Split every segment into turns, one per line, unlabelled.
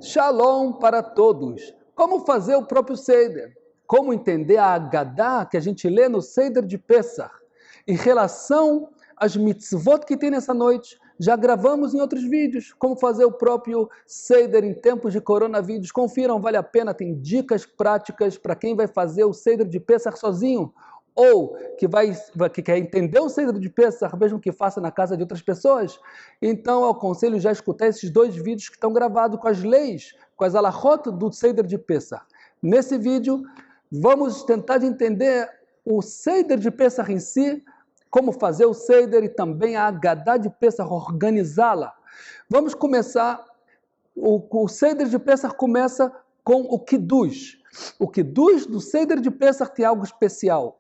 Shalom para todos. Como fazer o próprio Seder? Como entender a Haggadah que a gente lê no Seder de Pesach? Em relação às mitzvot que tem nessa noite, já gravamos em outros vídeos. Como fazer o próprio Seder em tempos de coronavírus. Confiram, vale a pena, tem dicas práticas para quem vai fazer o Seder de Pesach sozinho. Ou que quer entender o Seder de Pesach, mesmo que faça na casa de outras pessoas. Então, eu aconselho já a escutar esses dois vídeos que estão gravados com as leis, com as alahot do Seder de Pesach. Nesse vídeo, vamos tentar entender o Seder de Pesach em si, como fazer o Seder e também a Haggadah de Pesach, organizá-la. Vamos começar, o Seder de Pesach começa com o Kiddush. O Kiddush do Seder de Pesach tem algo especial.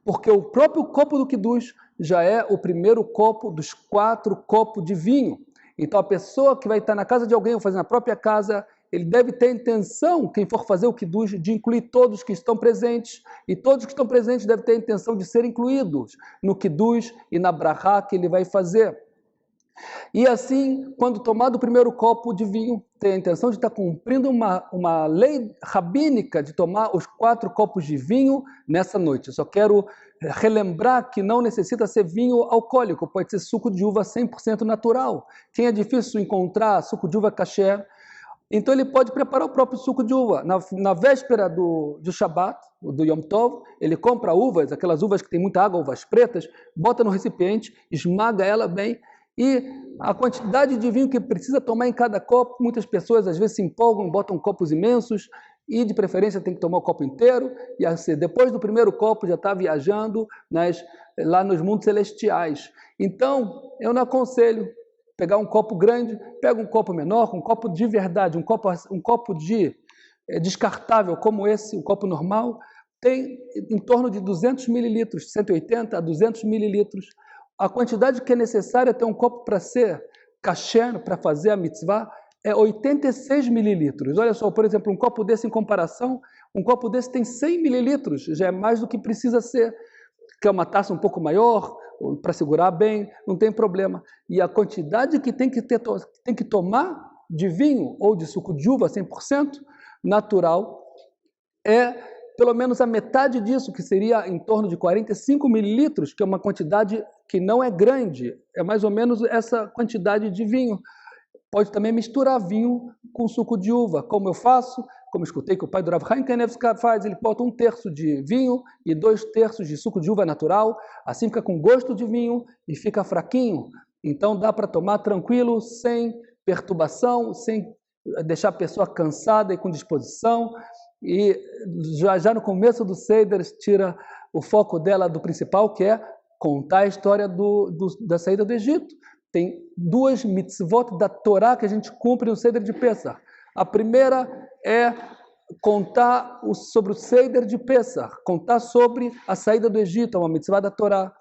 Porque o próprio copo do Kiddush já é o primeiro copo dos 4 copos de vinho. Então a pessoa que vai estar na casa de alguém ou fazer na própria casa, ele deve ter a intenção, quem for fazer o Kiddush, de incluir todos que estão presentes. E todos que estão presentes devem ter a intenção de ser incluídos no Kiddush e na brachá que ele vai fazer. E assim, quando tomado o primeiro copo de vinho, tem a intenção de estar cumprindo uma lei rabínica de tomar os 4 copos de vinho nessa noite. Eu só quero relembrar que não necessita ser vinho alcoólico, pode ser suco de uva 100% natural. Quem é difícil encontrar suco de uva kasher, então ele pode preparar o próprio suco de uva. Na véspera do Shabat, do Yom Tov, ele compra uvas, aquelas uvas que tem muita água, uvas pretas, bota no recipiente, esmaga ela bem. E a quantidade de vinho que precisa tomar em cada copo, muitas pessoas às vezes se empolgam, botam copos imensos e de preferência tem que tomar o copo inteiro. E assim, depois do primeiro copo já está viajando lá nos mundos celestiais. Então, eu não aconselho pegar um copo grande, pega um copo menor, um copo de verdade, um copo descartável como esse, um copo normal, tem em torno de 200 mililitros, 180 a 200 mililitros. A quantidade que é necessária ter um copo para ser kasher, para fazer a mitzvah, é 86 mililitros. Olha só, por exemplo, um copo desse em comparação, um copo desse tem 100 mililitros, já é mais do que precisa ser. Quer uma taça um pouco maior, para segurar bem, não tem problema. E a quantidade que tem que tomar de vinho ou de suco de uva 100% natural é pelo menos a metade disso, que seria em torno de 45 mililitros, que é uma quantidade que não é grande, é mais ou menos essa quantidade de vinho. Pode também misturar vinho com suco de uva, como eu faço, como escutei que o pai do Rav Chaim Kanievsky faz, ele bota 1/3 de vinho e 2/3 de suco de uva natural, assim fica com gosto de vinho e fica fraquinho. Então dá para tomar tranquilo, sem perturbação, sem deixar a pessoa cansada e com disposição. E já no começo do Seder tira o foco dela do principal, que é contar a história da saída do Egito. Tem 2 mitzvot da Torá que a gente cumpre no Seder de Pesach. A primeira é contar sobre o Seder de Pesach, contar sobre a saída do Egito, é uma mitzvah da Torá.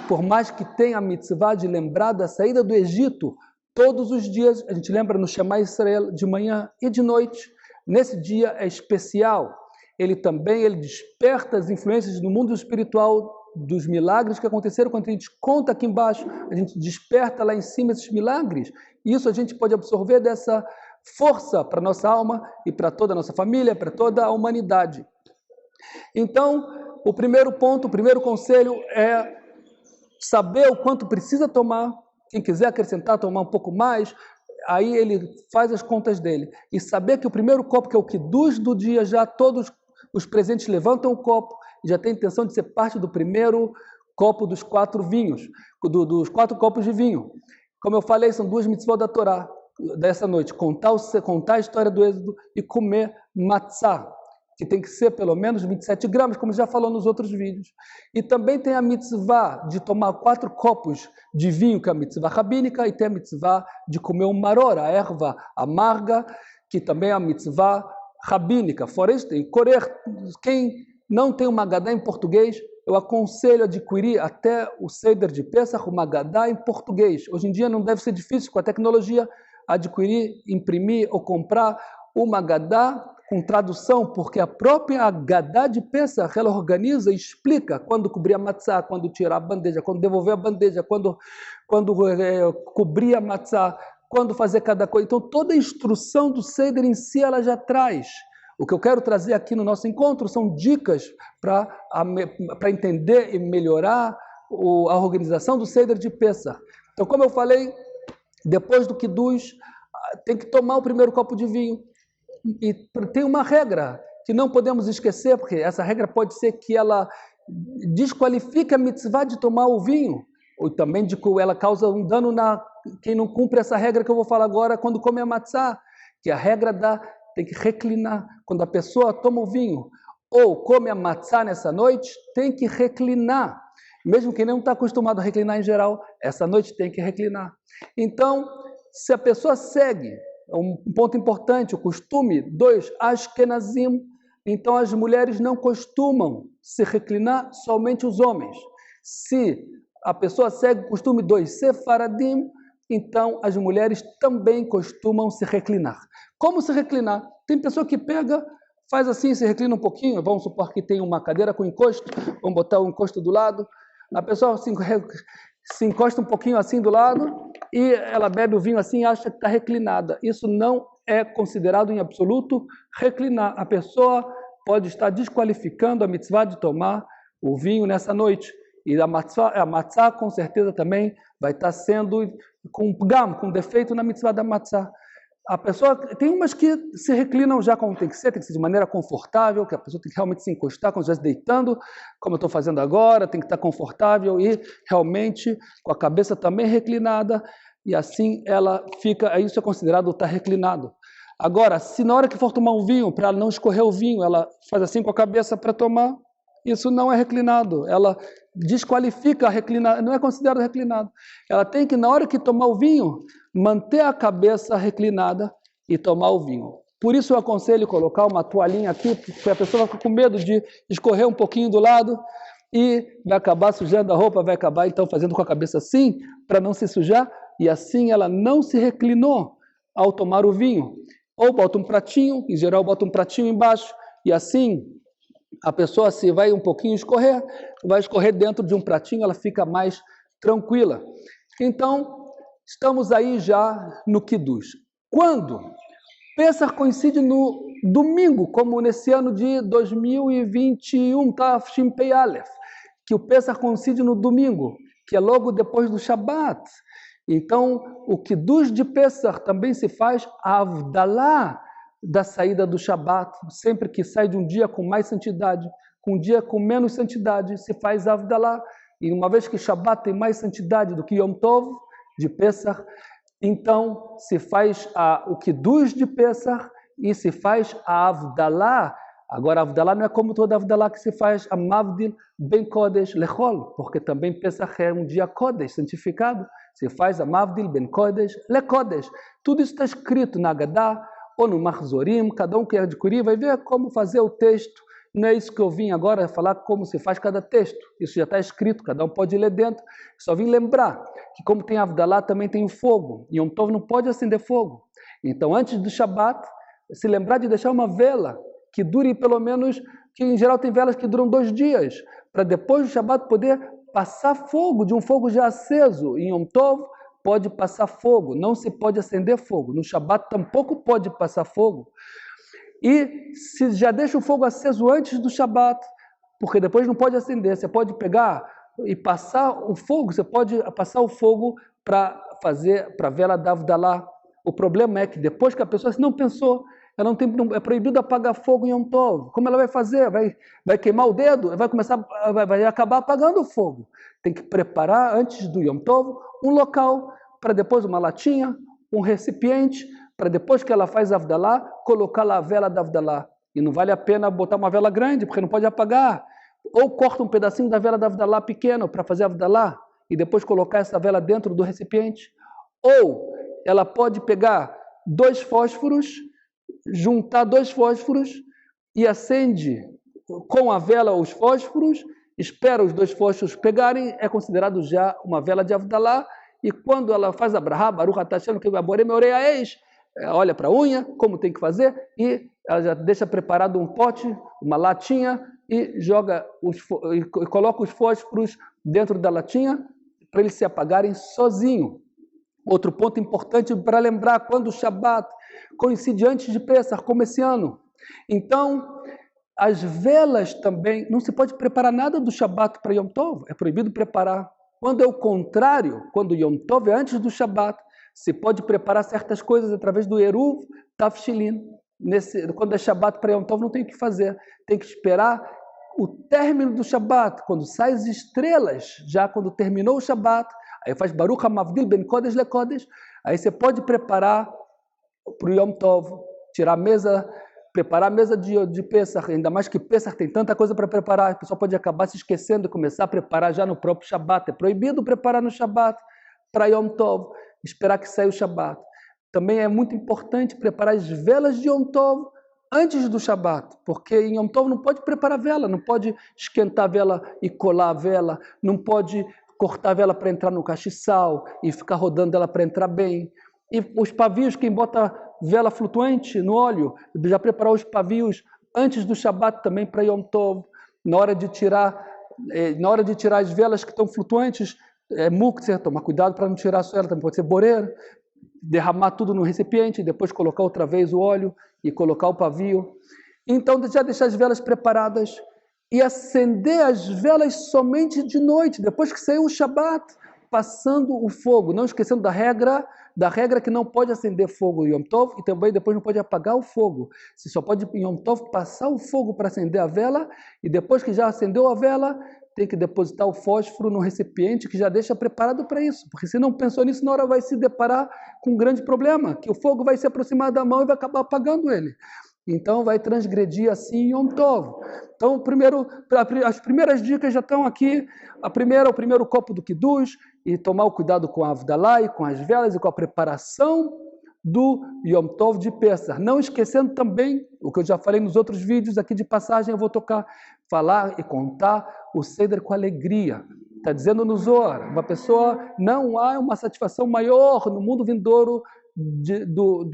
Por mais que tenha a mitzvah de lembrar da saída do Egito, todos os dias a gente lembra no Shema Israel de manhã e de noite. Nesse dia é especial. Ele desperta as influências do mundo espiritual, dos milagres que aconteceram. Quando a gente conta aqui embaixo, a gente desperta lá em cima esses milagres. Isso a gente pode absorver dessa força para a nossa alma e para toda a nossa família, para toda a humanidade. Então, o primeiro ponto, o primeiro conselho é saber o quanto precisa tomar. Quem quiser acrescentar, tomar um pouco mais, aí ele faz as contas dele. E saber que o primeiro copo, que é o Kiddush do dia, já todos os presentes levantam o copo e já tem a intenção de ser parte do primeiro copo dos 4 vinhos, dos 4 copos de vinho. Como eu falei, são 2 mitzvot da Torá dessa noite. Contar a história do Êxodo e comer matzah, que tem que ser pelo menos 27 gramas, como já falou nos outros vídeos. E também tem a mitzvah de tomar 4 copos de vinho, que é a mitzvah rabínica, e tem a mitzvah de comer um maror, a erva amarga, que também é a mitzvah rabínica. Fora isso, tem quem não tem uma Haggadah em português, eu aconselho a adquirir até o Seder de Pesach, uma Haggadah em português. Hoje em dia não deve ser difícil com a tecnologia adquirir, imprimir ou comprar uma Haggadah com tradução, porque a própria Haggadah de Pesach, ela organiza e explica quando cobrir a matzah, quando tirar a bandeja, quando devolver a bandeja, quando cobrir a matzah, quando fazer cada coisa. Então, toda a instrução do Seder em si, ela já traz. O que eu quero trazer aqui no nosso encontro são dicas para entender e melhorar a organização do Seder de Pessah. Então, como eu falei, depois do Kiddush, tem que tomar o primeiro copo de vinho. E tem uma regra que não podemos esquecer, porque essa regra pode ser que ela desqualifique a mitzvah de tomar o vinho, ou também de que ela causa um dano na quem não cumpre essa regra que eu vou falar agora quando come a matzá, que a regra tem que reclinar. Quando a pessoa toma o vinho ou come a matzá nessa noite, tem que reclinar. Mesmo quem não está acostumado a reclinar em geral, essa noite tem que reclinar. Então, se a pessoa segue, um ponto importante, o costume, 2, Ashkenazim, então as mulheres não costumam se reclinar, somente os homens. Se a pessoa segue o costume 2, Sefaradim, então as mulheres também costumam se reclinar. Como se reclinar? Tem pessoa que pega, faz assim, se reclina um pouquinho, vamos supor que tem uma cadeira com encosto, vamos botar o encosto do lado, a pessoa se encosta um pouquinho assim do lado e ela bebe o vinho assim e acha que está reclinada. Isso não é considerado em absoluto reclinar. A pessoa pode estar desqualificando a mitzvah de tomar o vinho nessa noite. E a matzah com certeza também vai estar sendo com defeito na mitzvah da matzah. A pessoa, tem umas que se reclinam já como tem que ser de maneira confortável, que a pessoa tem que realmente se encostar, como se estivesse deitando, como eu estou fazendo agora, tem que estar confortável e realmente com a cabeça também reclinada, e assim ela fica, isso é considerado estar reclinado. Agora, se na hora que for tomar um vinho, para ela não escorrer o vinho, ela faz assim com a cabeça para tomar, isso não é reclinado, ela desqualifica a reclinada, não é considerado reclinado. Ela tem que, na hora que tomar o vinho, manter a cabeça reclinada e tomar o vinho. Por isso eu aconselho colocar uma toalhinha aqui, porque a pessoa fica com medo de escorrer um pouquinho do lado e vai acabar sujando a roupa, vai acabar então fazendo com a cabeça assim, para não se sujar, e assim ela não se reclinou ao tomar o vinho. Ou bota um pratinho, em geral bota um pratinho embaixo, e assim a pessoa, se vai um pouquinho escorrer, vai escorrer dentro de um pratinho, ela fica mais tranquila. Então, estamos aí já no Kiddush. Quando? Pessah coincide no domingo, como nesse ano de 2021, Tafshin Pei Aleph, que o Pessah coincide no domingo, que é logo depois do Shabat. Então, o Kiddush de Pessah também se faz Havdalah, da saída do Shabat, sempre que sai de um dia com mais santidade, com um dia com menos santidade, se faz Havdalah. E uma vez que Shabat tem mais santidade do que Yom Tov, de Pessah, então se faz o Kiddush de Pessah e se faz a Havdalah. Agora, a Havdalah não é como toda a Havdalah que se faz a Mavdil Ben Kodesh Lechol, porque também Pessah é um dia Kodesh, santificado. Se faz a Mavdil Ben Kodesh Lekodesh. Tudo isso está escrito na Haggadah, ou no Mahzorim, cada um que adquirir vai ver como fazer o texto. Não é isso que eu vim agora falar como se faz cada texto. Isso já está escrito, cada um pode ler dentro. Só vim lembrar que como tem Havdalah, também tem o fogo. E Yom Tov não pode acender fogo. Então, antes do Shabat, se lembrar de deixar uma vela que dure pelo menos, que em geral tem velas que duram 2 dias, para depois do Shabat poder passar fogo, de um fogo já aceso. Em Yom Tov, pode passar fogo, não se pode acender fogo. No Shabat tampouco pode passar fogo. E se já deixa o fogo aceso antes do Shabat, porque depois não pode acender, você pode pegar e passar o fogo, você pode passar o fogo para fazer, para a vela da Havdalah. O problema é que depois que a pessoa não pensou, ela é proibido apagar fogo em Yom Tov. Como ela vai fazer? Vai queimar o dedo? Vai acabar apagando o fogo. Tem que preparar, antes do Yom Tov, um local, para depois uma latinha, um recipiente, para depois que ela faz a Havdalah, colocar lá a vela da Havdalah. E não vale a pena botar uma vela grande, porque não pode apagar. Ou corta um pedacinho da vela da Havdalah pequeno para fazer a Havdalah, e depois colocar essa vela dentro do recipiente. Ou ela pode pegar 2 fósforos, juntar 2 fósforos e acende com a vela os fósforos, espera os 2 fósforos pegarem, é considerado já uma vela de Havdalah, e quando ela faz a Brahá, Baruch atah Hashem ki borei meorei ha'esh, olha para a unha, como tem que fazer, e ela já deixa preparado um pote, uma latinha, e coloca os fósforos dentro da latinha, para eles se apagarem sozinho. Outro ponto importante para lembrar, quando o Shabat coincide antes de Pesach, como esse ano. Então, as velas também, não se pode preparar nada do Shabat para Yom Tov, é proibido preparar. Quando é o contrário, quando Yom Tov é antes do Shabat, se pode preparar certas coisas através do Eruv Tafshilin. Quando é Shabat para Yom Tov, não tem o que fazer, tem que esperar o término do Shabat, quando saem as estrelas, já quando terminou o Shabat, aí faz Baruch HaMavdil Ben Kodesh Le Kodesh, aí você pode preparar para o Yom Tov, tirar a mesa, preparar a mesa de Pesach, ainda mais que Pesach tem tanta coisa para preparar, a pessoa pode acabar se esquecendo e começar a preparar já no próprio Shabat. É proibido preparar no Shabat para Yom Tov, esperar que saia o Shabat. Também é muito importante preparar as velas de Yom Tov antes do Shabat, porque em Yom Tov não pode preparar vela, não pode esquentar a vela e colar a vela, não pode cortar a vela para entrar no castiçal e ficar rodando ela para entrar bem. E os pavios, quem bota vela flutuante no óleo, já preparar os pavios antes do Shabat também para Yom Tov. Na hora de tirar as velas que estão flutuantes, muktzeh, tomar cuidado para não tirar só ela, também pode ser borer, derramar tudo no recipiente, depois colocar outra vez o óleo e colocar o pavio. Então, já deixar as velas preparadas e acender as velas somente de noite, depois que saiu o Shabat, passando o fogo, não esquecendo da regra que não pode acender fogo em Yom Tov e também depois não pode apagar o fogo. Você só pode em Yom Tov passar o fogo para acender a vela e depois que já acendeu a vela, tem que depositar o fósforo no recipiente que já deixa preparado para isso, porque se não pensou nisso, na hora vai se deparar com um grande problema, que o fogo vai se aproximar da mão e vai acabar apagando ele. Então, vai transgredir assim em Yom Tov. Então, as primeiras dicas já estão aqui. O primeiro copo do Kiddush, e tomar o cuidado com a Avdalá, e com as velas, e com a preparação do Yom Tov de Pesach. Não esquecendo também, o que eu já falei nos outros vídeos aqui de passagem, eu vou falar e contar o Seder com alegria. Está dizendo no Zohar, uma pessoa, não há uma satisfação maior no mundo vindouro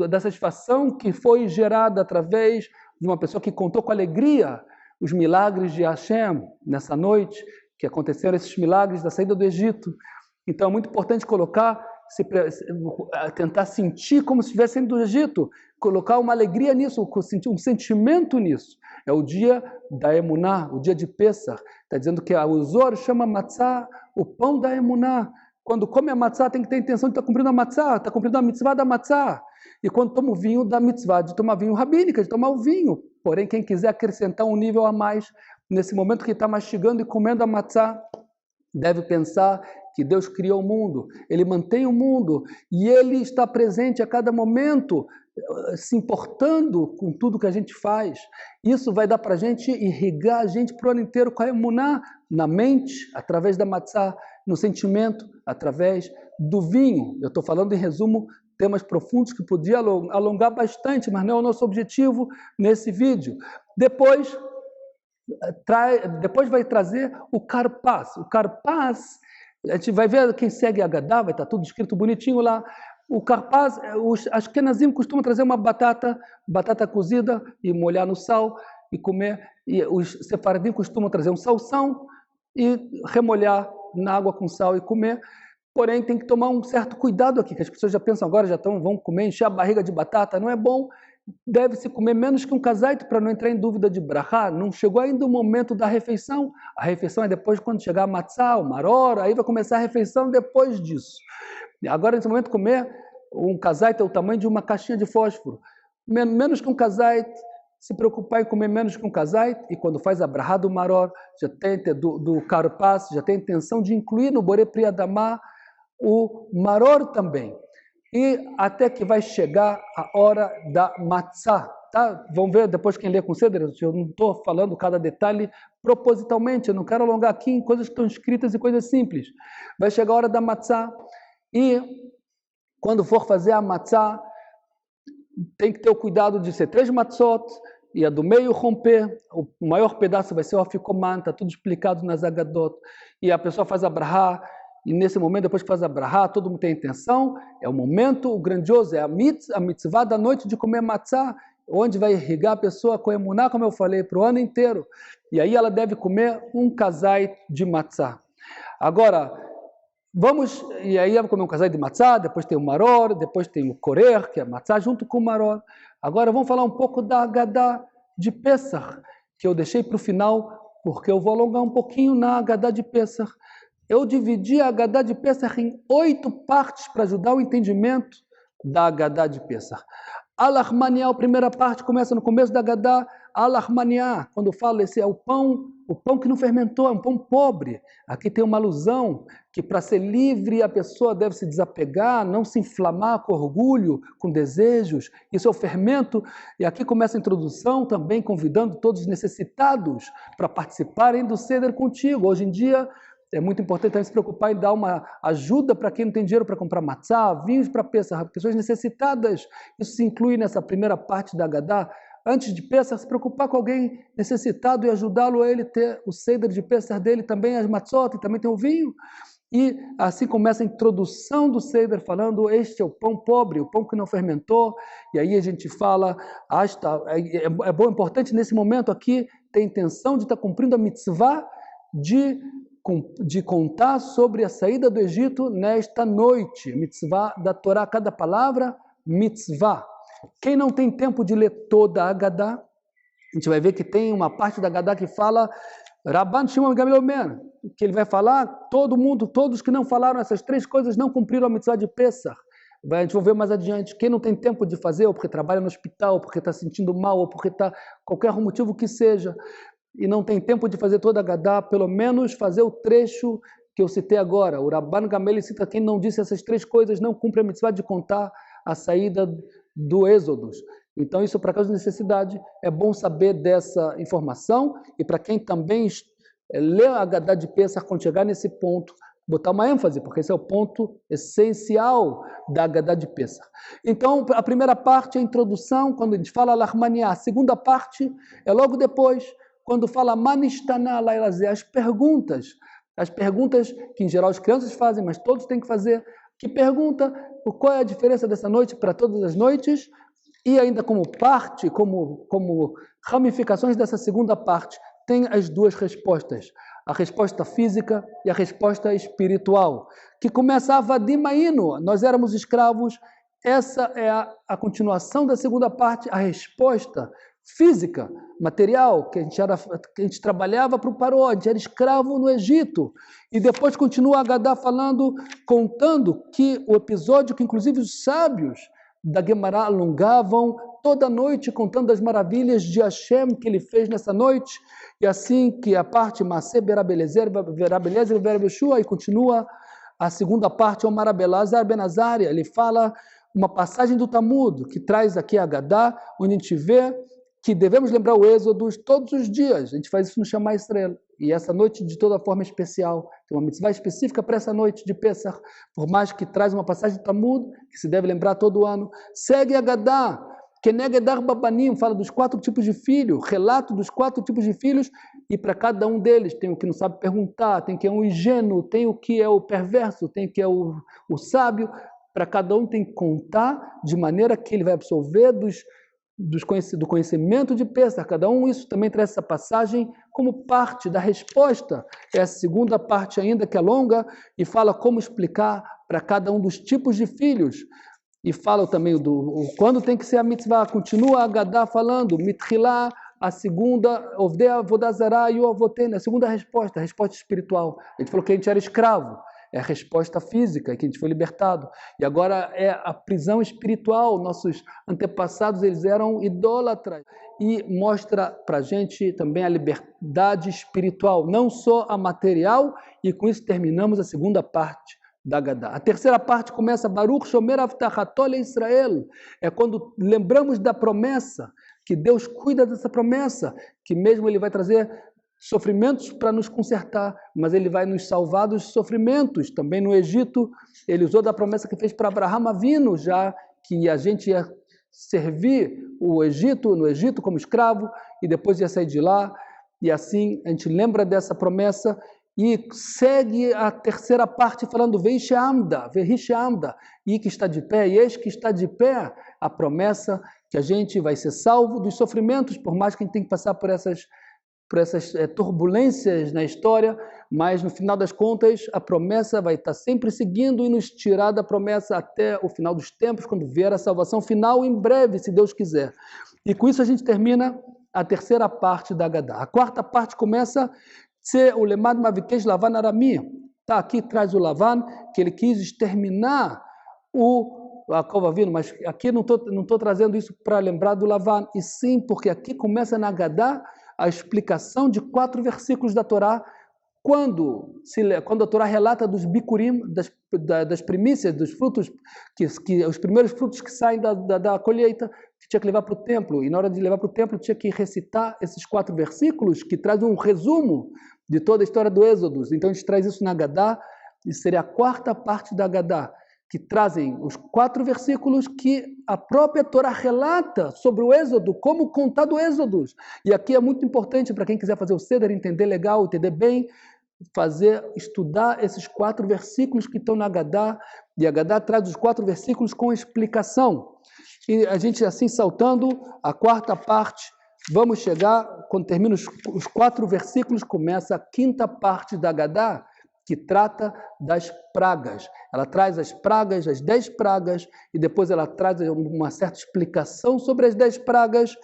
da satisfação que foi gerada através de uma pessoa que contou com alegria os milagres de Hashem nessa noite, que aconteceram esses milagres da saída do Egito. Então é muito importante tentar sentir como se estivesse saindo do Egito, colocar uma alegria nisso, um sentimento nisso. É o dia da Emuná, o dia de Pesach. Está dizendo que o Zohar chama matzah o pão da Emuná. Quando come a matzah, tem que ter a intenção de estar cumprindo a matzah, está cumprindo a mitzvah da matzah. E quando toma o vinho, da mitzvah de tomar vinho rabínica, de tomar o vinho. Porém, quem quiser acrescentar um nível a mais, nesse momento que está mastigando e comendo a matzah, deve pensar que Deus criou o mundo, Ele mantém o mundo, e Ele está presente a cada momento, se importando com tudo que a gente faz. Isso vai dar para a gente irrigar a gente para o ano inteiro com a emuná, na mente, através da matzah, no sentimento, através do vinho. Eu estou falando em resumo temas profundos que podia alongar bastante, mas não é o nosso objetivo nesse vídeo. Depois vai trazer o Karpas. O Karpas, a gente vai ver, quem segue a Agadá, vai estar tudo escrito bonitinho lá. O Karpas, os Ashkenazim costumam trazer uma batata cozida e molhar no sal e comer. E os Sefaradim costumam trazer um salsão e remolhar na água com sal e comer. Porém, tem que tomar um certo cuidado aqui, que as pessoas já pensam agora, vão comer, encher a barriga de batata, não é bom. Deve-se comer menos que um casaito para não entrar em dúvida de brachá. Não chegou ainda o momento da refeição. A refeição é depois, quando chegar a matzá, o maror, aí vai começar a refeição depois disso. Agora, nesse momento, comer um casaito é o tamanho de uma caixinha de fósforo. Menos que um casaito, se preocupar em comer menos que um casaito, e quando faz a brachá do maror, já tem do karpas, já tem a intenção de incluir no boré priyadamá o maror também. E até que vai chegar a hora da matzá, tá? Vamos ver depois quem lê com Seder, eu não estou falando cada detalhe propositalmente, eu não quero alongar aqui em coisas que estão escritas e coisas simples. Vai chegar a hora da matzá, e quando for fazer a matzá, tem que ter o cuidado de ser 3 matzot, e a do meio romper, o maior pedaço vai ser o afikoman, está tudo explicado nas Agadot, e a pessoa faz a brachá, e nesse momento, depois que faz a brachá, todo mundo tem a intenção, é o momento, o grandioso, é a mitzvah da noite de comer matzá, onde vai irrigar a pessoa com emuná, como eu falei, para o ano inteiro. E aí ela deve comer um kazait de matzá. Agora, E aí vamos comer um casal de matzá, depois tem o maror, depois tem o korer, que é matzá junto com o maror. Agora vamos falar um pouco da Haggadah de Pessach, que eu deixei para o final, porque eu vou alongar um pouquinho na Haggadah de Pessach. Eu dividi a Haggadah de Pessach em 8 partes para ajudar o entendimento da Haggadah de Pessach. Al-Armaniá, a primeira parte, começa no começo da Haggadah. Al-Armaniá, quando fala esse é o pão que não fermentou, é um pão pobre. Aqui tem uma alusão que para ser livre a pessoa deve se desapegar, não se inflamar com orgulho, com desejos. Isso é o fermento. E aqui começa a introdução também convidando todos os necessitados para participarem do Seder contigo. Hoje em dia é muito importante também se preocupar em dar uma ajuda para quem não tem dinheiro para comprar matzá, vinhos para Pessach, pessoas necessitadas. Isso se inclui nessa primeira parte da Haggadah. Antes de Pessach, se preocupar com alguém necessitado e ajudá-lo a ele ter o Seder de Pessach dele, também as matzot, também tem o vinho. E assim começa a introdução do Seder, falando, este é o pão pobre, o pão que não fermentou. E aí a gente fala, é bom, importante nesse momento aqui, ter a intenção de estar cumprindo a mitzvah de contar sobre a saída do Egito nesta noite. Mitzvah da Torá, cada palavra, mitzvah. Quem não tem tempo de ler toda a Haggadah, a gente vai ver que tem uma parte da Haggadah que fala Rabban Shimon Gamliel Omer, que ele vai falar, todos que não falaram essas 3 coisas não cumpriram a mitzvah de Pessach. A gente vai ver mais adiante, quem não tem tempo de fazer, ou porque trabalha no hospital, ou porque está sentindo mal, ou porque está qualquer motivo que seja, e não tem tempo de fazer toda a Haggadah, pelo menos fazer o trecho que eu citei agora. O Rabban Gamliel cita, quem não disse essas 3 coisas não cumpre a mitzvah de contar a saída do Êxodo. Então, isso para causa de necessidade, é bom saber dessa informação, e para quem também lê a Haggadah de Pessach, quando chegar nesse ponto, botar uma ênfase, porque esse é o ponto essencial da Haggadah de Pessach. Então, a primeira parte é a introdução, quando a gente fala Al-Armaniá. A segunda parte é logo depois, quando fala Manishtaná Lailazé, as perguntas que em geral as crianças fazem, mas todos têm que fazer. Que pergunta qual é a diferença dessa noite para todas as noites, e ainda como parte, como ramificações dessa segunda parte, tem as 2 respostas, a resposta física e a resposta espiritual, que começa a Vadimaino, nós éramos escravos. Essa é a continuação da segunda parte, a resposta física, material, que a gente trabalhava para o Paró, a gente era escravo no Egito. E depois continua a Haggadah falando, contando que o episódio que inclusive os sábios da Guemará alongavam toda noite, contando as maravilhas de Hashem que ele fez nessa noite, e assim que a parte Masé Berabelezer, Verabelezer, Verabeshua, e continua a segunda parte, o Marabelazar Ben Azaria, ele fala uma passagem do Talmud, que traz aqui a Haggadah, onde a gente vê que devemos lembrar o Êxodo todos os dias. A gente faz isso no Shema Israel. E essa noite, de toda forma especial, tem uma mitzvah específica para essa noite de Pessach, por mais que traz uma passagem do Talmud, que se deve lembrar todo ano. Segue a Haggadah, Kenegedar Babanim, fala dos 4 tipos de filhos, relato dos 4 tipos de filhos, e para cada um deles tem o que não sabe perguntar, tem o que é um ingênuo, tem o que é o perverso, tem o que é o sábio. Para cada um tem que contar de maneira que ele vai absorver do conhecimento de Pessach. Cada um, isso também traz essa passagem como parte da resposta. É a segunda parte ainda, que é longa, e fala como explicar para cada um dos tipos de filhos. E fala também quando tem que ser a mitzvah. Continua a Haggadah falando, mitchilá, a segunda, ovdei avodazará e o avotene, a segunda resposta, a resposta espiritual. A gente falou que a gente era escravo. É a resposta física, que a gente foi libertado. E agora é a prisão espiritual. Nossos antepassados, eles eram idólatras. E mostra para a gente também a liberdade espiritual, não só a material. E com isso terminamos a segunda parte da Haggadah. A terceira parte começa Baruch Shomer Avtachatol Israel. É quando lembramos da promessa, que Deus cuida dessa promessa, que mesmo Ele vai trazer sofrimentos para nos consertar, mas Ele vai nos salvar dos sofrimentos. Também no Egito, Ele usou da promessa que fez para Abraham Avinu, já que a gente ia servir no Egito como escravo, e depois ia sair de lá, e assim a gente lembra dessa promessa, e segue a terceira parte falando Veishamda, e que está de pé, e eis que está de pé a promessa que a gente vai ser salvo dos sofrimentos, por mais que a gente tenha que passar por essas por essas turbulências na história, mas no final das contas a promessa vai estar sempre seguindo e nos tirar da promessa até o final dos tempos, quando vier a salvação final, em breve, se Deus quiser. E com isso a gente termina a terceira parte da Agadá. A quarta parte começa o Lemad Mavikesh Lavan Arami. Tá, aqui traz o Lavan, que ele quis exterminar a Avinu, mas aqui não estou trazendo isso para lembrar do Lavan, e sim porque aqui começa na Agadá a explicação de 4 versículos da Torá, quando a Torá relata dos bikurim, das primícias, dos frutos, os primeiros frutos que saem da colheita, que tinha que levar para o templo, e na hora de levar para o templo tinha que recitar esses 4 versículos, que trazem um resumo de toda a história do Êxodo. Então a gente traz isso na Agadá, e seria a quarta parte da Agadá, que trazem os 4 versículos que a própria Torá relata sobre o Êxodo, como contar do Êxodo. E aqui é muito importante para quem quiser fazer o Seder, entender legal, entender bem, estudar esses 4 versículos que estão na Agadá, e a Agadá traz os 4 versículos com explicação. E a gente assim saltando a quarta parte, vamos chegar, quando termina os 4 versículos, começa a quinta parte da Agadá, que trata das pragas. Ela traz as pragas, as 10 pragas, e depois ela traz uma certa explicação sobre as 10 pragas,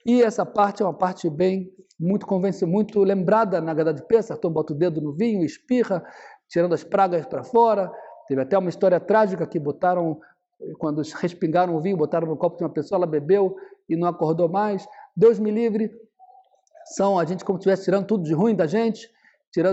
e essa parte é uma parte muito lembrada na Agadá de Pêssar. Então bota o dedo no vinho, espirra, tirando as pragas para fora. Teve até uma história trágica que botaram, quando respingaram o vinho, botaram no copo de uma pessoa, ela bebeu e não acordou mais. Deus me livre, são a gente como se estivesse tirando tudo de ruim da gente,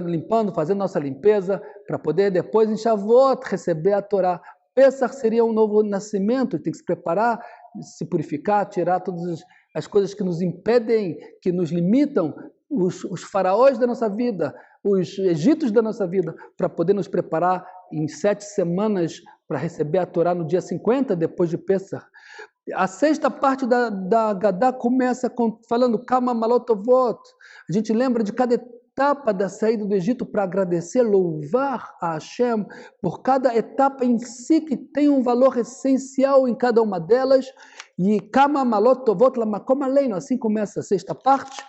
limpando, fazendo nossa limpeza, para poder depois, em Shavuot, receber a Torá. Pêssar seria um novo nascimento, tem que se preparar, se purificar, tirar todas as coisas que nos impedem, que nos limitam, os faraós da nossa vida, os egitos da nossa vida, para poder nos preparar em 7 semanas para receber a Torá no dia 50, depois de Pêssar. A sexta parte da Agadá começa falando Kama Malotovot. A gente lembra de cada etapa da saída do Egito para agradecer, louvar a Hashem por cada etapa em si que tem um valor essencial em cada uma delas. E Kama Malot Tovot Lamakom Aleinu, assim começa a sexta parte,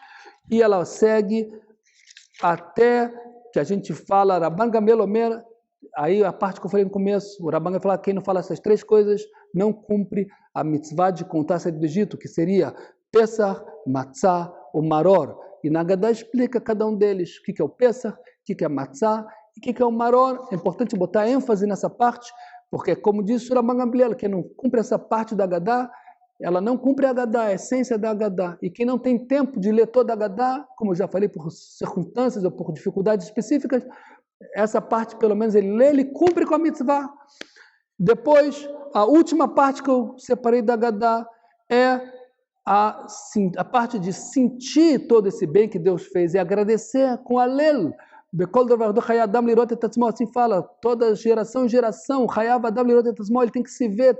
e ela segue até que a gente fala Rabban Gamliel Omer, aí a parte que eu falei no começo, o Rabban vai falar, quem não fala essas 3 coisas não cumpre a mitzvah de contar a saída do Egito, que seria Pessah, Matzah ou Maror. E na Agadá explica cada um deles, o que é o Pessah, o que é a Matzah e o que é o Maror. É importante botar ênfase nessa parte, porque como disse o Rabban Gamliel, quem não cumpre essa parte da Agadá, ela não cumpre a Agadá, a essência da Agadá. E quem não tem tempo de ler toda a Agadá, como eu já falei, por circunstâncias ou por dificuldades específicas, essa parte, pelo menos, ele lê, ele cumpre com a mitzvah. Depois, a última parte que eu separei da Agadá é a parte de sentir todo esse bem que Deus fez e agradecer com alel. Assim fala, toda geração em geração, ele tem que se ver,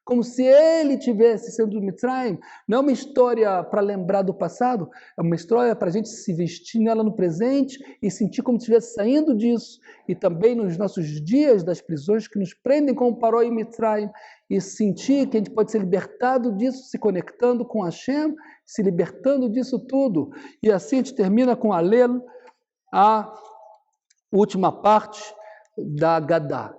como se ele tivesse sendo do Mitzrayim. Não é uma história para lembrar do passado, é uma história para a gente se vestir nela no presente e sentir como se estivesse saindo disso. E também nos nossos dias das prisões que nos prendem como Paró e Mitzrayim, e sentir que a gente pode ser libertado disso, se conectando com Hashem, se libertando disso tudo. E assim a gente termina com Alel, a última parte da Agadá,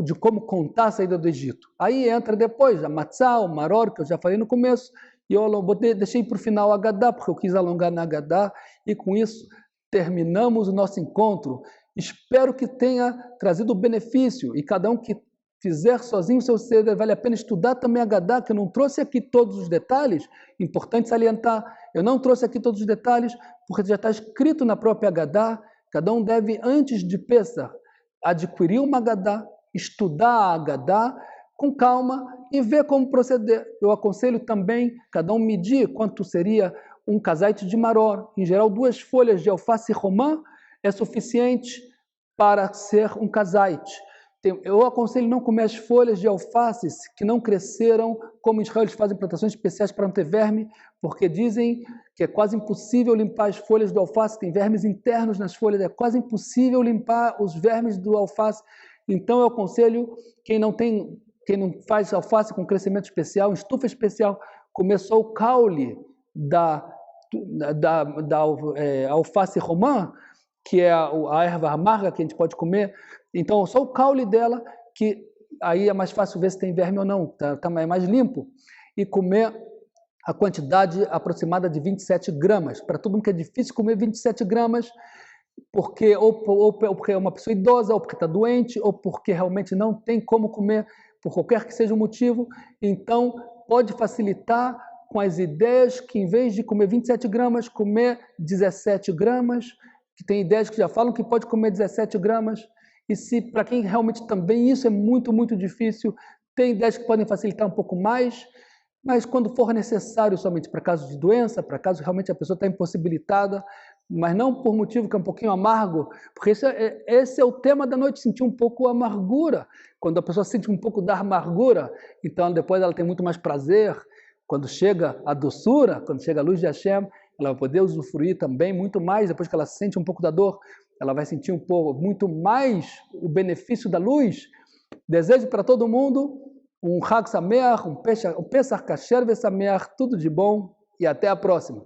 de como contar a saída do Egito. Aí entra depois a Matzah, o Maror, que eu já falei no começo, e eu deixei para o final a Agadá, porque eu quis alongar na Agadá, e com isso terminamos o nosso encontro. Espero que tenha trazido benefício, e cada um que fizer sozinho o seu Seder, vale a pena estudar também a Agadá, que eu não trouxe aqui todos os detalhes, importante salientar, eu não trouxe aqui todos os detalhes, porque já está escrito na própria Agadá, cada um deve, antes de Pêssar, adquirir uma Agadá, estudar a Agadá com calma e ver como proceder. Eu aconselho também cada um medir quanto seria um casaite de maror. Em geral, 2 folhas de alface romã é suficiente para ser um casaite. Eu aconselho não comer as folhas de alface que não cresceram, como em Israel eles fazem plantações especiais para não ter verme, porque dizem que é quase impossível limpar as folhas do alface, tem vermes internos nas folhas, é quase impossível limpar os vermes do alface. Então eu aconselho quem não faz alface com crescimento especial, estufa especial, comer só o caule alface romã, que é a erva amarga que a gente pode comer. Então, só o caule dela, que aí é mais fácil ver se tem verme ou não, é mais limpo. E comer a quantidade aproximada de 27 gramas. Para todo mundo que é difícil comer 27 gramas, porque ou porque é uma pessoa idosa, ou porque está doente, ou porque realmente não tem como comer, por qualquer que seja o motivo. Então, pode facilitar com as ideias que, em vez de comer 27 gramas, comer 17 gramas, que tem ideias que já falam que pode comer 17 gramas, e se para quem realmente também isso é muito, muito difícil, tem ideias que podem facilitar um pouco mais, mas quando for necessário somente para casos de doença, para caso realmente a pessoa está impossibilitada, mas não por motivo que é um pouquinho amargo, porque esse é o tema da noite, sentir um pouco a amargura. Quando a pessoa sente um pouco da amargura, então depois ela tem muito mais prazer. Quando chega a doçura, quando chega a luz de Hashem, ela vai poder usufruir também muito mais, depois que ela sente um pouco da dor, ela vai sentir um pouco, muito mais o benefício da luz. Desejo para todo mundo um Chag Sameach, um Pesach Kasher Vesameach, tudo de bom e até a próxima.